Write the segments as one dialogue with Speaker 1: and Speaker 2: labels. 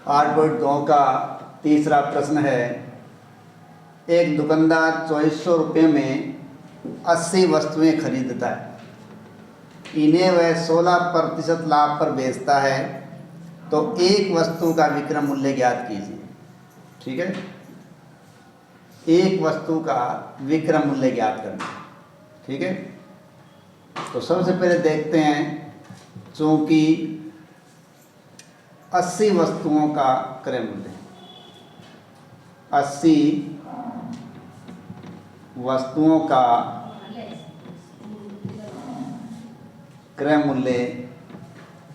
Speaker 1: 8.2 का तीसरा प्रश्न है, एक दुकानदार 2400 रुपये में 80 वस्तुएं खरीदता है, इन्हें वह 16% लाभ पर बेचता है, तो एक वस्तु का विक्रय मूल्य ज्ञात कीजिए। ठीक है, एक वस्तु का विक्रय मूल्य ज्ञात करना। ठीक है, तो सबसे पहले देखते हैं, चूंकि 80 वस्तुओं का क्रय मूल्य, 80 वस्तुओं का क्रय मूल्य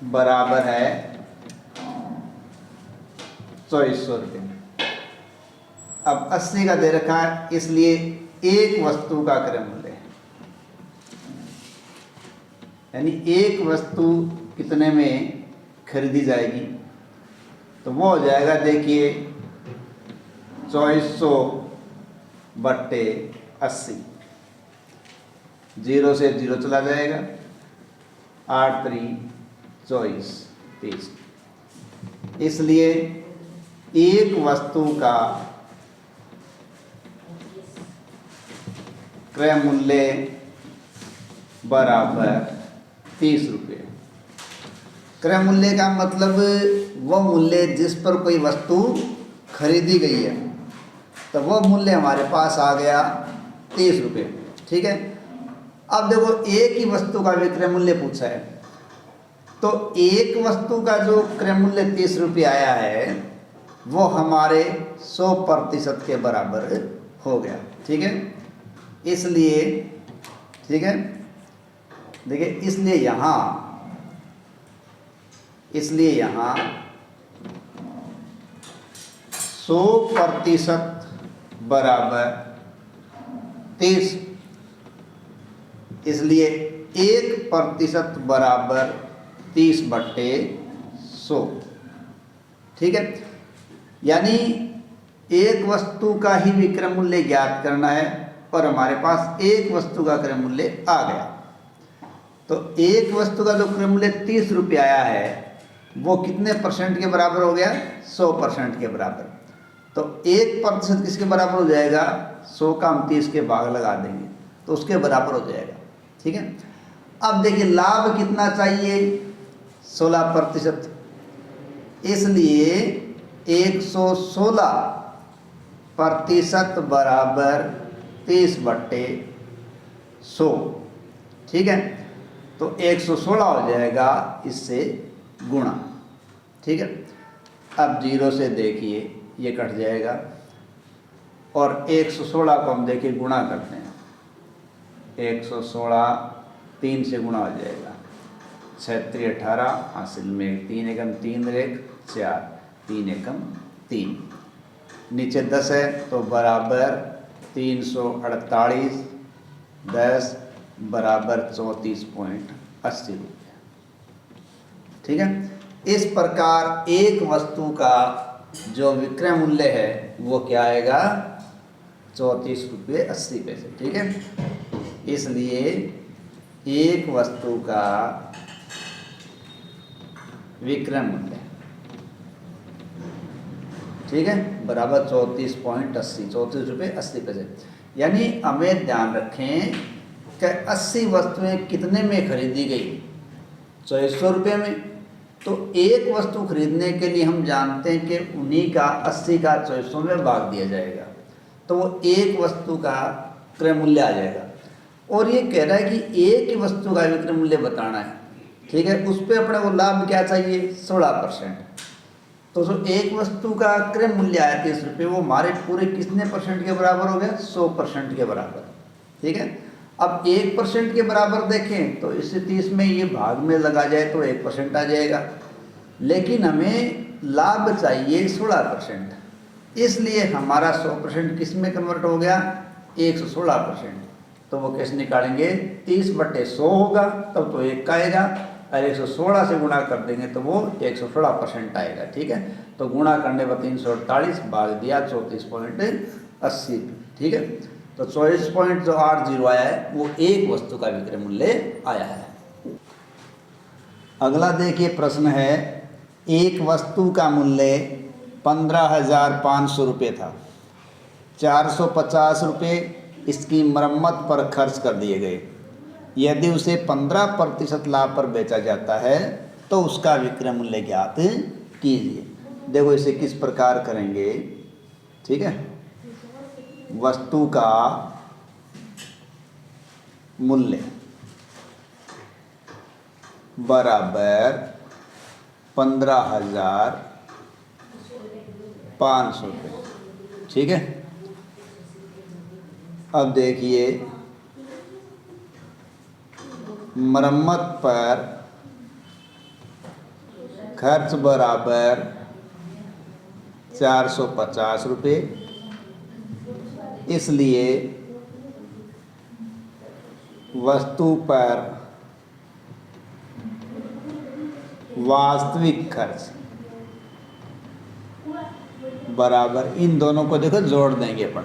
Speaker 1: बराबर है 2400 रुपये। अब 80 का दे रखा है, इसलिए एक वस्तु का क्रय मूल्य है, यानी एक वस्तु कितने में खरीदी जाएगी, तो वो हो जाएगा, देखिए 2400 बट्टे 80, 0 से 0 चला जाएगा, 8 3 24 30। इसलिए एक वस्तु का क्रय मूल्य बराबर 30 रुपये। क्रय मूल्य का मतलब वह मूल्य जिस पर कोई वस्तु खरीदी गई है, तो वह मूल्य हमारे पास आ गया 30 रुपये। ठीक है, अब देखो एक ही वस्तु का विक्रय मूल्य पूछा है, तो एक वस्तु का जो क्रय मूल्य 30 रुपये आया है वो हमारे 100% के बराबर हो गया। ठीक है, इसलिए ठीक है, देखिए इसलिए यहाँ 100% बराबर 30, इसलिए 1% बराबर 30 बट्टे 100। ठीक है, यानी एक वस्तु का ही विक्रय मूल्य ज्ञात करना है और हमारे पास एक वस्तु का क्रय मूल्य आ गया। तो एक वस्तु का जो क्रय मूल्य 30 रुपये आया है वो कितने परसेंट के बराबर हो गया, 100% के बराबर। तो 1% किसके बराबर हो जाएगा, 100 का हम 30 के भाग लगा देंगे तो उसके बराबर हो जाएगा। ठीक है, अब देखिए लाभ कितना चाहिए, 16%, इसलिए 116% बराबर 30 बट्टे 100। ठीक है, तो 116 हो जाएगा, इससे गुणा। ठीक है, अब 0 से देखिए ये कट जाएगा और 116 को हम देखिए गुणा करते हैं, 116 3 से गुणा हो जाएगा, 6 3 18, हासिल में 3 एकम 3 रेख 4, 3 एकम 3, नीचे 10 है तो बराबर 348, 10 बराबर 34.80 रुपये। ठीक है, इस प्रकार एक वस्तु का जो विक्रय मूल्य है वो क्या आएगा, 34 रुपये 80 पैसे। ठीक है, इसलिए एक वस्तु का विक्रय मूल्य, ठीक है, बराबर 34.80, 34 रुपये 80 पैसे। यानी हमें ध्यान रखें कि 80 वस्तुएं कितने में खरीदी गई, 2400 रुपये में। तो एक वस्तु खरीदने के लिए हम जानते हैं कि उन्हीं का 80 का 2400 में भाग दिया जाएगा, तो वो एक वस्तु का क्रय मूल्य आ जाएगा। और ये कह रहा है कि एक ही वस्तु का विक्रय मूल्य बताना है। ठीक है, उस पर अपने को लाभ क्या चाहिए, 16%। तो जो एक वस्तु का क्रय मूल्य आया 30 रुपये, वो हमारे पूरे कितने परसेंट के बराबर हो गया, 100% के बराबर। ठीक है, अब 1% के बराबर देखें तो इससे 30 में ये भाग में लगा जाए तो 1% आ जाएगा, लेकिन हमें लाभ चाहिए 16%, इसलिए हमारा 100% किस में कन्वर्ट हो गया, 116%। तो वो कैसे निकालेंगे, 30 बट्टे 100 होगा तब तो 1 का आएगा, और 116 से गुणा कर देंगे तो वो 116% आएगा। ठीक है, तो गुणा करने पर 348 भाग दिया 34.80। ठीक है, तो 24.80 आया है वो एक वस्तु का विक्रय मूल्य आया है। अगला देखिए प्रश्न है, एक वस्तु का मूल्य 15,500 रुपये था, 450 रुपये इसकी मरम्मत पर खर्च कर दिए गए। यदि उसे 15% लाभ पर बेचा जाता है तो उसका विक्रय मूल्य ज्ञात कीजिए। देखो इसे किस प्रकार करेंगे, ठीक है। वस्तु का मूल्य बराबर 15,500 रुपये, ठीक है। अब देखिए मरम्मत पर खर्च बराबर 450 रुपये, इसलिए वस्तु पर वास्तविक खर्च बराबर, इन दोनों को देखो जोड़ देंगे अपन,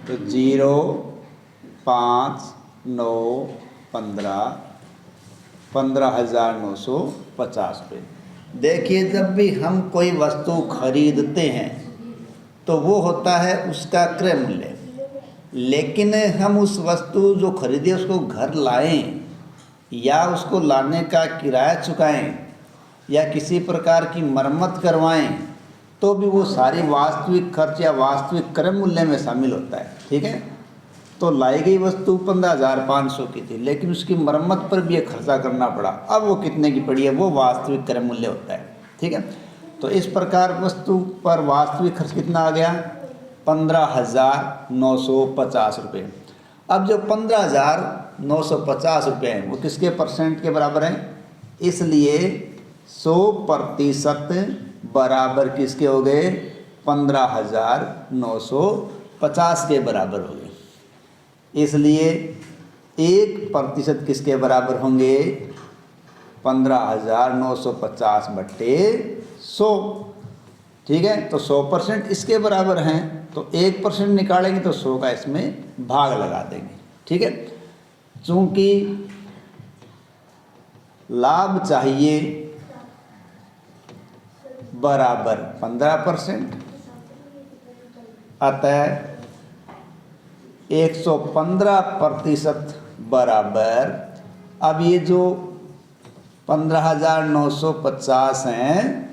Speaker 1: तो 0, 5, 9, 15,950 रुपये। देखिए जब भी हम कोई वस्तु खरीदते हैं तो वो होता है उसका क्रय मूल्य, लेकिन हम उस वस्तु जो खरीदे उसको घर लाएं या उसको लाने का किराया चुकाएं या किसी प्रकार की मरम्मत करवाएं तो भी वो सारी वास्तविक खर्च या वास्तविक क्रय मूल्य में शामिल होता है, ठीक है। तो लाई गई वस्तु 15,500 की थी, लेकिन उसकी मरम्मत पर भी ये खर्चा करना पड़ा, अब वो कितने की पड़ी है, वो वास्तविक क्रय मूल्य होता है, ठीक है। तो इस प्रकार वस्तु पर वास्तविक खर्च कितना आ गया, 15,950 रुपये। अब जो 15,950 रुपये हैं वो किसके परसेंट के बराबर हैं, इसलिए 100% बराबर किसके हो गए, 15,950 के बराबर हो गए। इसलिए 1% किसके बराबर होंगे, 15,950 बट्टे 100, ठीक है। तो 100% इसके बराबर हैं, तो 1% निकालेंगे तो 100 का इसमें भाग लगा देंगे, ठीक है। चूँकि लाभ चाहिए बराबर 15%, अतः 115% बराबर, अब ये जो 15,950 हैं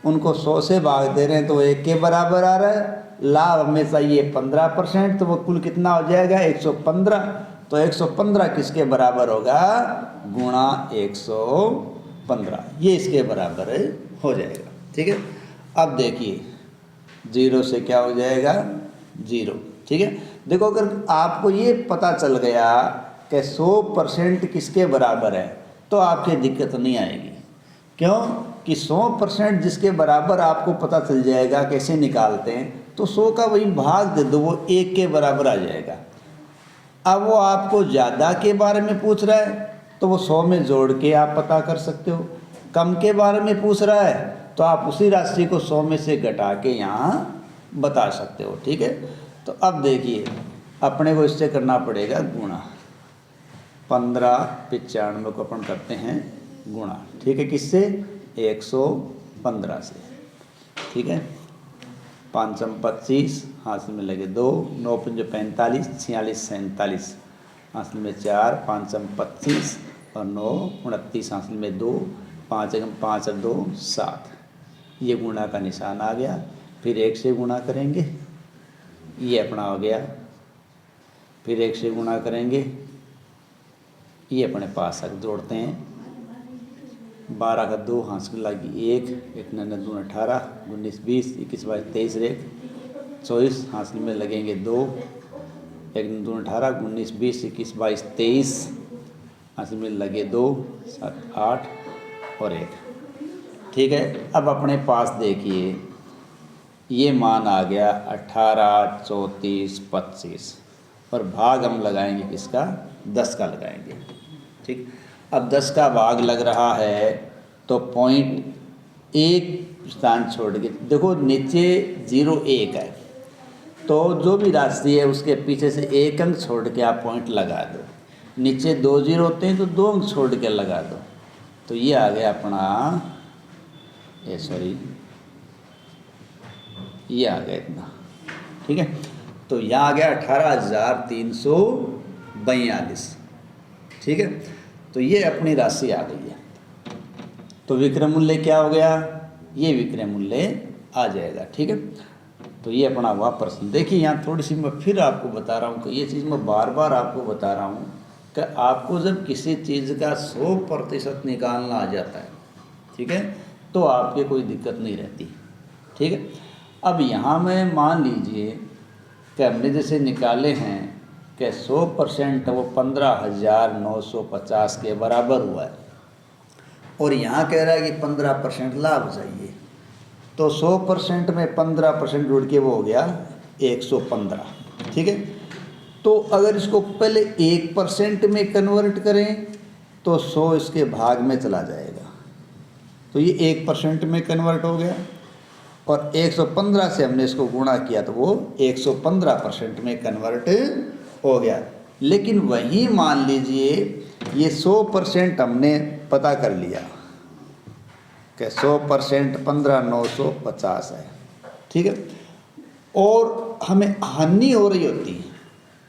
Speaker 1: उनको 100 से भाग दे रहे हैं तो 1 के बराबर आ रहा है। लाभ हमें चाहिए 15%, तो वो कुल कितना हो जाएगा, 115। तो 115 किसके बराबर होगा, गुणा 115, ये इसके बराबर हो जाएगा, ठीक है। अब देखिए 0 से क्या हो जाएगा, 0, ठीक है। देखो अगर आपको ये पता चल गया कि 100% किसके बराबर है तो आपकी दिक्कत नहीं आएगी। क्यों कि 100% जिसके बराबर आपको पता चल जाएगा कैसे निकालते हैं, तो 100 का वही भाग दे दो, वो 1 के बराबर आ जाएगा। अब वो आपको ज़्यादा के बारे में पूछ रहा है तो वो 100 में जोड़ के आप पता कर सकते हो। कम के बारे में पूछ रहा है तो आप उसी राशि को 100 में से घटा के यहाँ बता सकते हो, ठीक है। तो अब देखिए अपने को इससे करना पड़ेगा गुणा, 1595 को अपन करते हैं गुणा, ठीक है, किससे, 115 से, ठीक है। 5 25 हासिल में लगे 2, 9 5 45, 46 47 हासिल में 4, 5 25 और 9 29 हासिल में 2, 5 5 और 2 7, ये गुणा का निशान आ गया। फिर 1 से गुणा करेंगे, ये अपना हो गया। फिर 1 से गुणा करेंगे, ये अपने पास तक जोड़ते हैं, 12 का 2 हासिल लगी 1, 1 9 2 18, 19 20 21 22 23 रेख 24 हासिल में लगेंगे 2, 1 2 18, 19 20 21 22 23 हासिल में लगे 2, 7 8 और 1, ठीक है। अब अपने पास देखिए ये मान आ गया 18 34 25 और भाग हम लगाएंगे किसका, 10 का लगाएंगे, ठीक। अब 10 का भाग लग रहा है तो पॉइंट 1 स्थान छोड़ के देखो, नीचे 0 1 है तो जो भी राशि है उसके पीछे से 1 अंक छोड़ के आप पॉइंट लगा दो। नीचे 2 0 होते हैं तो 2 अंक छोड़ के लगा दो। तो ये आ गया अपना ये सॉरी ये आ गया इतना, ठीक है। तो यहाँ आ गया 18,342, ठीक है। तो ये अपनी राशि आ गई है। तो विक्रय मूल्य क्या हो गया, ये विक्रय मूल्य आ जाएगा, ठीक है। तो ये अपना हुआ प्रश्न। देखिए यहाँ थोड़ी सी मैं फिर आपको बता रहा हूँ कि ये चीज़ मैं बार बार आपको बता रहा हूँ कि आपको जब किसी चीज़ का 100% निकालना आ जाता है, ठीक है, तो आपके कोई दिक्कत नहीं रहती, ठीक है। अब यहाँ में मान लीजिए कि हमने जैसे निकाले हैं कि 100% वो 15,950 के बराबर हुआ है, और यहाँ कह रहा है कि 15% लाभ चाहिए। तो 100% में 15% जोड़ के वो हो गया 115, ठीक है। तो अगर इसको पहले 1% में कन्वर्ट करें तो 100 इसके भाग में चला जाएगा, तो ये 1% में कन्वर्ट हो गया, और 115 से हमने इसको गुणा किया तो वो 115% में कन्वर्ट हो गया। लेकिन वहीं मान लीजिए ये 100% हमने पता कर लिया कि 100% 15,950 है, ठीक है, और हमें हानि हो रही होती,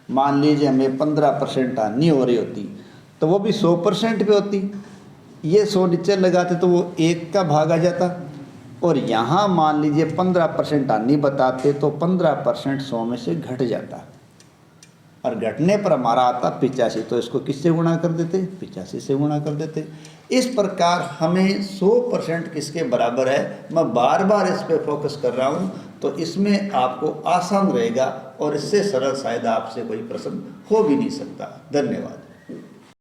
Speaker 1: मान लीजिए हमें 15% हानि हो रही होती, तो वो भी 100% पे होती। ये 100 नीचे लगाते तो वो 1 का भाग आ जाता, और यहाँ मान लीजिए 15% हानि बताते तो 15% 100 में से घट जाता, और घटने पर हमारा आता 85, तो इसको किससे गुणा कर देते, 85 से गुणा कर देते। इस प्रकार हमें 100% किसके बराबर है, मैं बार बार इस पे फोकस कर रहा हूँ, तो इसमें आपको आसान रहेगा, और इससे सरल शायद आपसे कोई प्रश्न हो भी नहीं सकता। धन्यवाद।